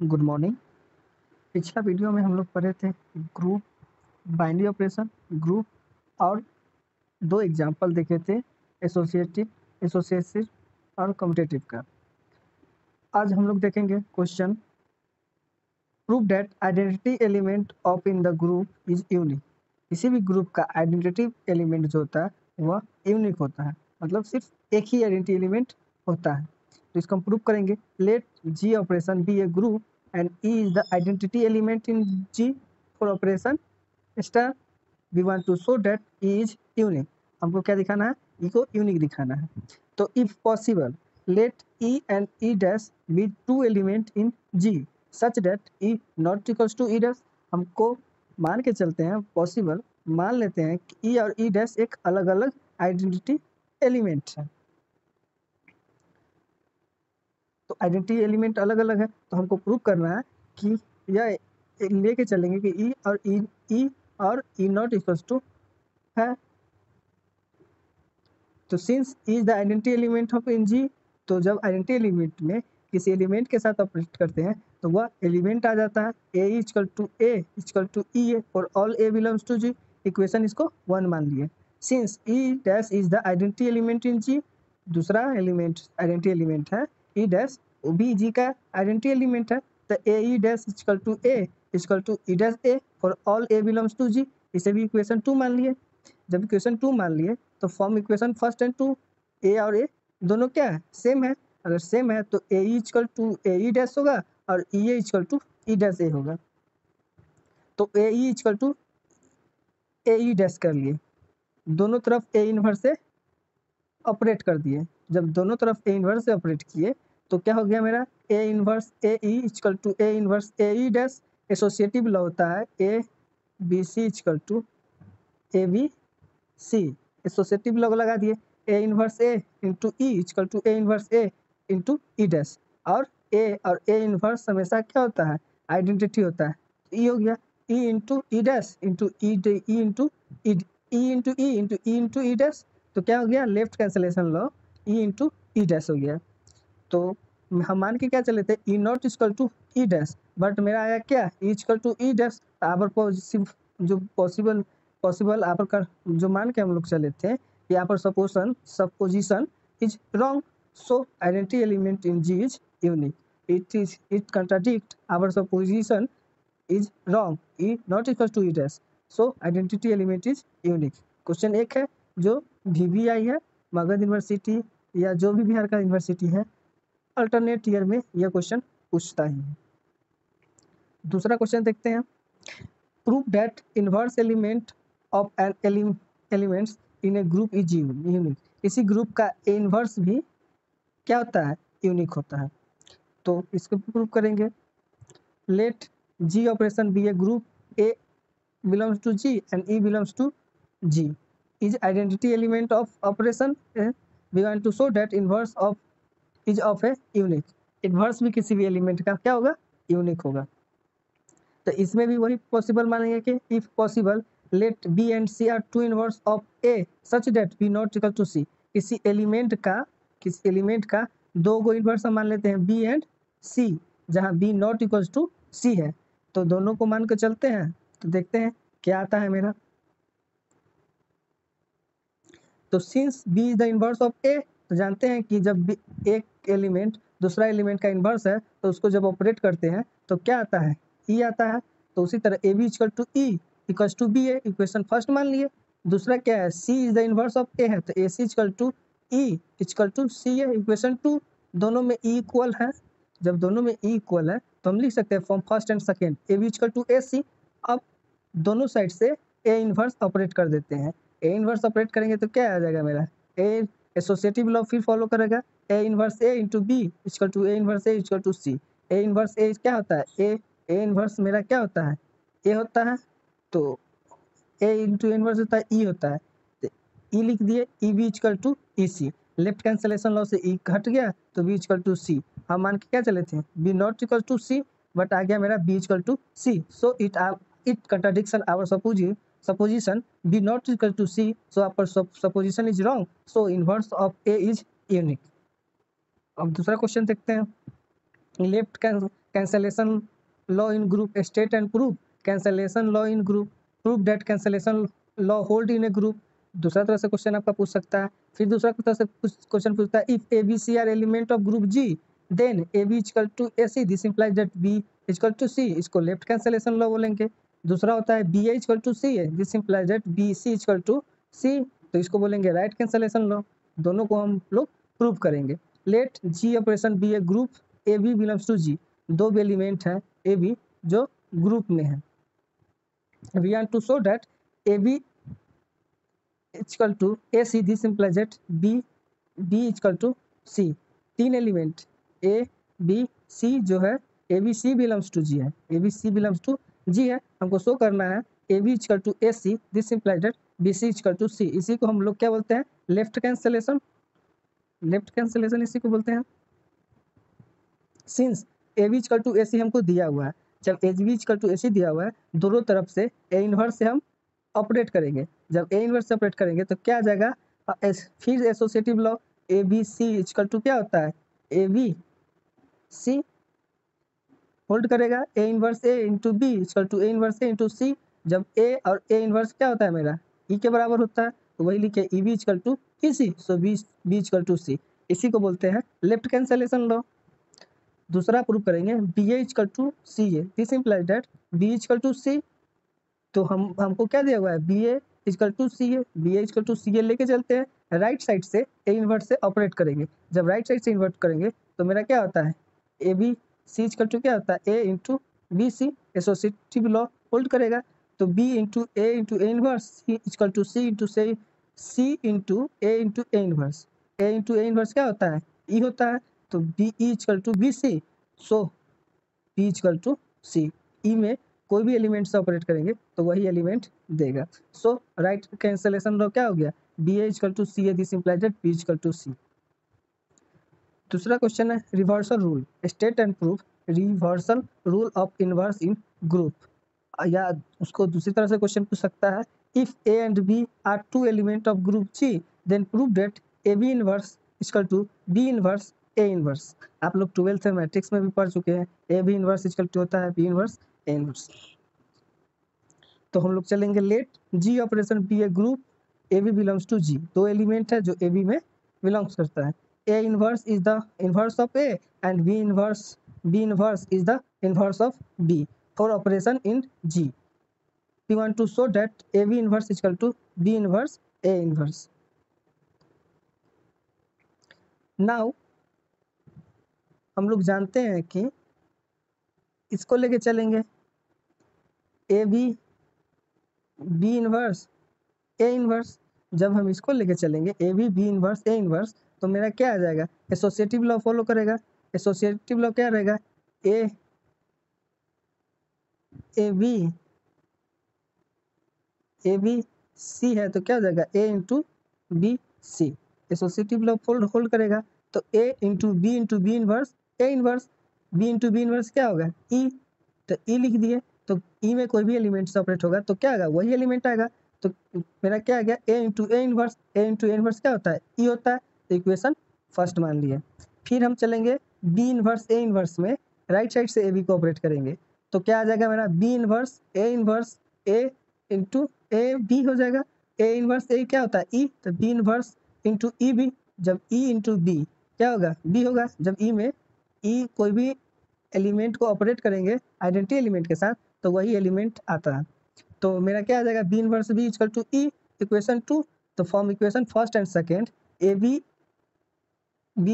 Good morning. पिछला video में हम लोग पढ़े थे ग्रुप, बाइनरी ऑपरेशन, ग्रुप और दो एग्जाम्पल देखे थे एसोसिएटिव, एसोसिएटिव और कम्यूटेटिव का। आज हम लोग देखेंगे question prove that identity element of in the group is unique. किसी भी ग्रुप का आइडेंटिटी एलिमेंट जो होता है वह यूनिक होता है, मतलब सिर्फ एक ही आइडेंटिटी एलिमेंट होता है। तो इसको हम प्रूव करेंगे। Let ji operation B a group and E is the identity element in G for operation star. We want to show that E is unique. हमको क्या दिखाना है? E को यूनिक दिखाना है। तो if possible, let E and E dash be two element in G such that E not equals to E dash. हमको मान के चलते हैं, पॉसिबल मान लेते हैं कि E और E dash एक अलग अलग आइडेंटिटी एलिमेंट है। तो आइडेंटिटी एलिमेंट अलग अलग है, तो हमको प्रूव करना है कि यह लेके चलेंगे कि ई और ई नॉट इक्वल्स टू है। तो since E is the identity element of in G, तो जब आइडेंटिटी एलिमेंट में किसी एलिमेंट के साथ ऑपरेट करते हैं तो वह एलिमेंट आ जाता है ए इक्वल टू ई ए और all A belongs to G. Equation इसको 1 मान लिए। Since E dash is the identity element in G, दूसरा एलिमेंट आइडेंटिटी एलिमेंट है ई डैश, वो भी जी का आइडेंटिटी एलिमेंट है। तो A E dash equal to E dash A for all A belongs to G, इसे भी इक्वेशन 2 मान लिए। जब इक्वेशन 2 मान लिए तो फॉर्म इक्वेशन फर्स्ट एंड 2, ए और ए दोनों क्या है? सेम है। अगर सेम है तो A equal to A E dash होगा और E A equal to E dash A होगा। तो A E equal to A E dash कर लिए, दोनों तरफ ए इनवर्स से ऑपरेट कर दिए। जब दोनों तरफ ए इनवर्स से ऑपरेट किए तो क्या हो गया मेरा? A inverse a E equal to A inverse a E dash. Associative law होता है a b c equal to A b c. Associative law लगा दिए, a inverse A into E equal to A inverse A into E dash. और a inverse हमेशा क्या होता है? Identity होता है। ई हो गया ई इंटू ई dash into E into E into E into E into ई डैश। तो क्या हो गया? Left cancellation law, E into ई डैश हो गया। तो हम मान के क्या चले थे? E not equal to E dash, but मेरा आया क्या? E equal to E dash. यहाँ पर जो पॉसिबल यहाँ पर जो मान के हम लोग चले थे, यहाँ पर supposition is wrong, so identity element in G is unique. It contradict our supposition is wrong, e not equal to E dash, so identity element is unique. Question एक है जो VVI है, मगध यूनिवर्सिटी या जो भी बिहार का यूनिवर्सिटी है, alternate year में यह क्वेश्चन पूछता ही है। दूसरा क्वेश्चन देखते हैं। Prove that inverse element of an elements in a group is unique. इसी ग्रुप का इनवर्स भी क्या होता है? यूनिक होता है। तो इसको प्रूव करेंगे। Let ji operation B a group a belongs to G and e belongs to G is identity element of operation. We want to show that inverse of is of a unique. Inverse भी किसी भी element का क्या होगा? Unique होगा। तो इसमें भी वही पॉसिबल मानेंगे कि if possible let b and c are two inverse of a such that b not equal to c. किसी एलिमेंट का दो गो इनवर्स मान लेते हैं बी एंड सी, जहाँ B not equal to c है। तो दोनों को मान के चलते हैं, तो देखते हैं क्या आता है मेरा। तो since b is the inverse of a, तो जानते हैं कि जब एक एलिमेंट दूसरा एलिमेंट का इनवर्स है तो उसको जब ऑपरेट करते हैं तो क्या आता है? ई आता है। तो उसी तरह a B equal to e equal to B a, equation first मान लिए। दूसरा क्या है? C is the inverse of a है, तो a c equal to e equal to c है, इक्वेशन 2। दोनों में ई इक्वल है। जब दोनों में ई इक्वल है तो हम लिख सकते हैं form first and second, A B equal to a c. अब दोनों साइड से ए इनवर्स ऑपरेट कर देते हैं। ए इनवर्स ऑपरेट करेंगे तो क्या आ जाएगा मेरा? ए एसोसिएटिव लॉ फिर फॉलो करेगा, ए inverse A into b equal to A inverse a equal to c. A inverse a क्या होता है? ए इनवर्स मेरा क्या होता है? ए होता है। तो ए इंटू इनवर्स होता है ई होता है, तो ई लिख दिए, e b equal to e c. Left cancellation law से ई घट गया तो बी इक्वल टू सी। हम मान के क्या चले थे? B not equal to c, but आ गया मेरा b equal to c. So it contradiction our supposition b not equal to c, so our supposition is wrong, so inverse of a is unique. अब दूसरा question देखते हैं। Cancellation law in group, state and prove cancellation law in group, prove that cancellation law hold in a group. दूसरा तरह से question आपका पूछ सकता है। फिर दूसरा तरह से क्वेश्चन पूछता है if a b c are element of group g then a B equal to a c, this implies that b equal to c, इसको लेफ्ट कैंसलेशन लॉ बोलेंगे। दूसरा होता है b a equal to c है, this implies that b c equal to c, तो इसको बोलेंगे right cancellation law. दोनों को हम लोग प्रूव करेंगे। Let ji operation B a group a b belongs to g, दो भी एलिमेंट हैं ए बी जो ग्रुप में है। We want to show that A B equal to a c, this implies that b b equal to c. तीन element a b c जो है a b c belongs to g है, a b c belongs to g है, हमको show करना है a B equal to a c, this implies that b c equal to c. इसी को हम लोग क्या बोलते हैं, लेफ्ट कैंसलेशन, लेफ्ट कैंसलेशन इसी को बोलते हैं। Since a B equal to a c हमको दिया हुआ है, जब a B equal to a c दिया हुआ है, दोनों तरफ से ए इनवर्स से हम ऑपरेट करेंगे। जब ए इनवर्स से ऑपरेट करेंगे तो क्या आ जाएगा, फिर associative law a b c equal to क्या होता है, ए बी सी होल्ड करेगा ए inverse A into b equal to A inverse A into c. जब ए और ए इनवर्स क्या होता है मेरा, ई के बराबर होता है, तो वही लिखे e b equal to e c, so b equal to c. इसी को बोलते हैं लेफ्ट कैंसलेशन लॉ। दूसरा प्रूव करेंगे b a equal to c a, this implies that b equal to c. तो हमको क्या दिया हुआ है, b a equal to c a, b a equal to c a लेके चलते हैं, राइट साइड से ए इन्वर्ट से ऑपरेट करेंगे। जब राइट साइड से इन्वर्ट करेंगे तो मेरा क्या होता है, a b c equal to क्या होता है, a into b c, associative law hold करेगा। तो b into a inverse c equal to c into c into a inverse, a into a inverse क्या होता है, ई होता है, तो b e equal to b c, so b equal to c. E में कोई भी एलिमेंट से ऑपरेट करेंगे तो वही एलिमेंट देगा। सो राइट कैंसलेशन लॉ क्या हो गया, b a equal to c a, this implies that b equal to c. दूसरा क्वेश्चन है reversal rule, state and prove reversal rule of inverse in group, या उसको दूसरी तरह से क्वेश्चन पूछ सकता है if a and b are two element of group g then prove that A B inverse equal to B inverse A inverse. आप लोग 12th मैट्रिक्स में भी पढ़ चुके हैं, a B inverse equal to होता है बी इनवर्स ए inverse. तो हम लोग चलेंगे let ji operation B a group a b belongs to g, दो एलिमेंट है जो ए बी में बिलोंग्स करता है। A inverse is the inverse of A and B inverse is the inverse of B for operation in G. We want to show that A B inverse equal to B inverse A inverse. Now हम लोग जानते हैं कि इसको लेके चलेंगे A B B inverse A inverse. जब हम इसको लेके चलेंगे A B inverse A inverse, तो मेरा क्या आ जाएगा, एसोसिएटिव लॉ फॉलो करेगा। एसोसिएटिव लॉ क्या रहेगा, ए बी सी है तो क्या हो जाएगा, a into b c, associative law hold करेगा। तो a into b inverse A inverse, b into b inverse क्या होगा, ई, तो ई लिख दिए। तो ई में कोई भी एलिमेंट से ऑपरेट होगा तो क्या आएगा, वही एलिमेंट आएगा। तो मेरा क्या आ गया, ए इंटू ए इनवर्स क्या होता है, ई होता है, तो इक्वेशन फर्स्ट मान लिया। फिर हम चलेंगे बी इनवर्स ए इनवर्स में, राइट साइड से ए बी को ऑपरेट करेंगे, तो क्या आ जाएगा मेरा B inverse A into A B हो जाएगा। ए इनवर्स ए क्या होता है, ई, तो B inverse into E B. जब ई इंटू बी क्या होगा, बी होगा। जब ई में ई कोई भी एलिमेंट को ऑपरेट करेंगे आइडेंटिटी एलिमेंट के साथ तो वही एलिमेंट आता है। तो मेरा क्या आ जाएगा, B inverse B equal to E, equation 2। तो form equation first and second, A B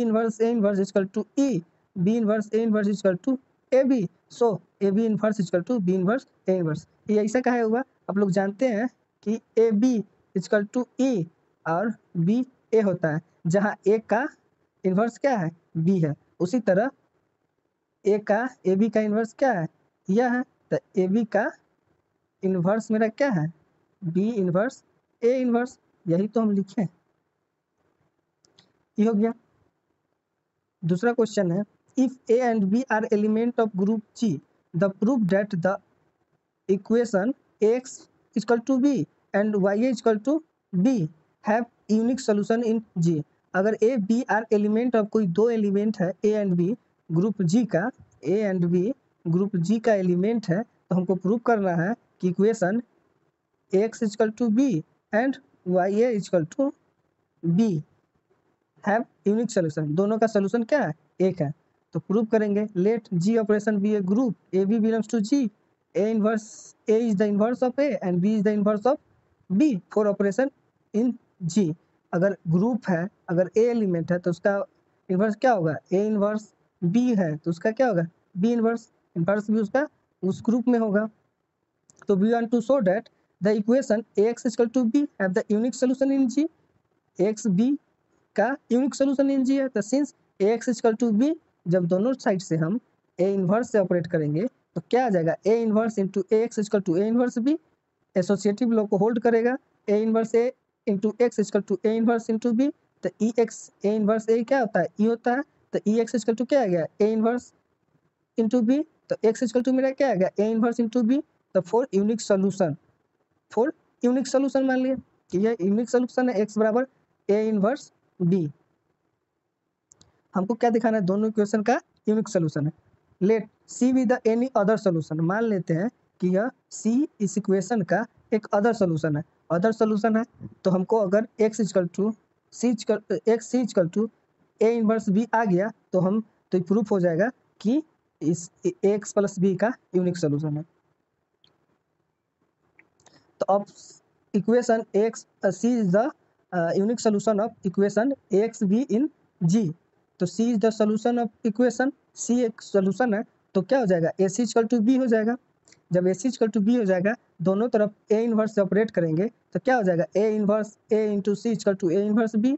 inverse A inverse equal to E, B inverse A inverse equal to A B, so A B inverse equal to B inverse A inverse. ये ऐसा कहा हुआ, आप लोग जानते हैं कि A B equal to E और बी ए होता है, जहाँ ए का इन्वर्स क्या है, बी है। उसी तरह ए बी का इन्वर्स क्या है, यह है, तो ए बी का इन्वर्स मेरा क्या है, बी इन्वर्स ए इन्वर्स, यही तो हम लिखे हैं। ये हो गया। दूसरा क्वेश्चन है if a and b are element of group g the proof that the equation x equal to b and y equal to B have unique solution in g. अगर a b are element of कोई दो element है a and b group g का, a and b group g का element है, तो हमको prove करना है कि equation x equal to b and y A is equal to B have unique solution. दोनों का सोल्यूशन क्या है? एक है। तो प्रूव करेंगे, let ji operation B a group, a b belongs to g, a inverse a is the inverse of A and b is the inverse of B for operation in g. अगर group है, अगर ए element है तो उसका inverse क्या होगा? ए inverse. B है तो उसका क्या होगा? B inverse. इनवर्स भी उसका उस ग्रुप में होगा। तो we want to show that the equation x equal to B have the unique solution in G. X B का यूनिक सोल्यूशन इन जी है। तो since X equal to B, जब दोनों साइड से हम ए इनवर्स से operate करेंगे तो क्या आ जाएगा? ए inverse into A X equal to A inverse B. Associative law को होल्ड करेगा। ए inverse A into X equal to A inverse into B. तो E x A inverse a क्या होता है? ई होता है। तो ई एक्स इक्वल टू क्या आ गया? A inverse into B. तो एक्स इक्वल टू मेरा क्या आ गया? A inverse into B. तो for unique solution, for unique solution मान लिया कि यह यूनिक सोल्यूशन है, एक्स बराबर ए इनवर्स बी। हमको क्या दिखाना है? दोनों इक्वेशन का यूनिक सोल्यूशन है। Let C be the any other solution. मान लेते हैं कि यह सी इस इक्वेशन का एक अदर सोल्यूशन है। अदर सोल्यूशन है तो हमको अगर x equal to c equal to A inverse b आ गया तो हम तो प्रूफ हो जाएगा कि इस एक्स प्लस बी का यूनिक सोल्यूशन है। तो अब equation x c is the unique solution of equation x b in G. तो c is the solution of equation, c एक सोल्यूशन है तो क्या हो जाएगा? ए सी इक्वल टू बी हो जाएगा। जब ए सी इक्वल टू बी हो जाएगा, दोनों तरफ ए इनवर्स से ऑपरेट करेंगे तो क्या हो जाएगा? ए inverse A into c equal to A inverse B.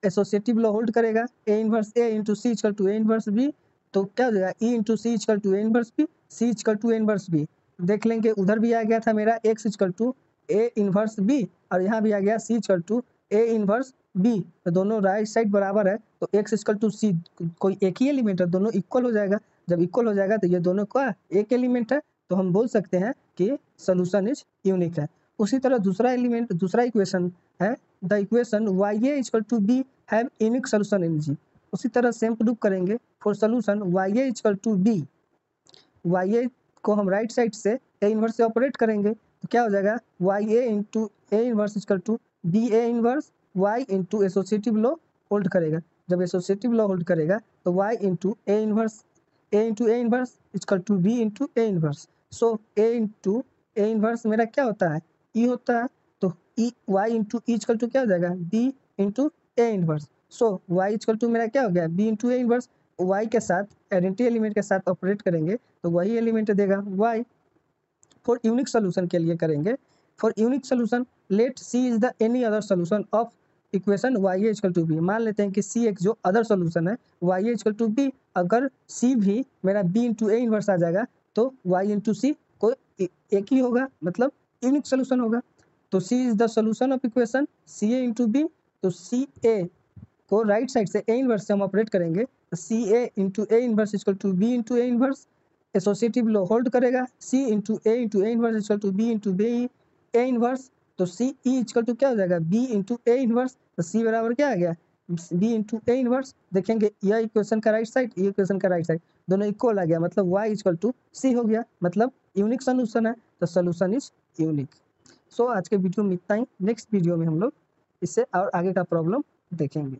Associative law hold करेगा। ए inverse A into c equal to A inverse b. तो क्या हो जाएगा? E into c equal to A inverse b, c equal to A inverse b. देख लेंगे उधर भी आ गया था मेरा x equal to A inverse b और यहाँ भी आ गया c equal to A inverse b. तो दोनों राइट साइड बराबर है तो एक्स इक्वल टू सी कोई एक ही एलिमेंट है, दोनों इक्वल हो जाएगा। जब इक्वल हो जाएगा तो ये दोनों का एक एलिमेंट है, तो हम बोल सकते हैं कि सोल्यूशन इज यूनिक है। उसी तरह दूसरा एलिमेंट, दूसरा इक्वेशन है the equation Y A equal to B have unique solution in g. उसी तरह सेम प्रूव करेंगे for solution y A equal to b. Y a को हम राइट साइड से ए इनवर्स से ऑपरेट करेंगे तो क्या हो जाएगा? Y A into A inverse equal to B A inverse Y into associative law hold करेगा। जब एसोसिएटिव लॉ होल्ड करेगा तो Y into A inverse equal to B into A inverse. So A into A inverse मेरा क्या होता है? ई होता है। तो E Y into E equal to क्या हो जाएगा? B into A inverse. So Y equal to मेरा क्या हो गया? बी इंटू ए इनवर्स। वाई के साथ आइडेंटिटी एलिमेंट के साथ ऑपरेट करेंगे तो वही एलिमेंट देगा वाई। फॉर यूनिक सोल्यूशन के लिए करेंगे, for unique solution let C is the any other solution of equation Y A equal to B. मान लेते हैं कि सी एक जो अदर सोल्यूशन है Y A equal to B, अगर सी भी मेरा बी इंटू ए इनवर्स आ जाएगा तो वाई इंटू सी को एक ही होगा, मतलब यूनिक सोल्यूशन होगा। तो c is the solution of equation c a into B. तो सी ए को राइट साइड से ए इनवर्स से हम ऑपरेट करेंगे तो c a into A inverse equal to B into A inverse. Associative law hold करेगा। C into A inverse equal to B into b A inverse. तो c e equal to क्या हो जाएगा? B into ए inverse. तो c बराबर क्या आ गया? बी इंटू ए इनवर्स। देखेंगे यह इक्वेशन का राइट साइड, ये इक्वेशन का राइट साइड दोनों इक्वल आ गया, मतलब वाई इक्वल टू सी हो गया, मतलब यूनिक सोल्यूशन है। तो सोल्यूशन इज यूनिक। सो आज के वीडियो में इतना ही। नेक्स्ट वीडियो में हम लोग इससे और आगे का प्रॉब्लम देखेंगे।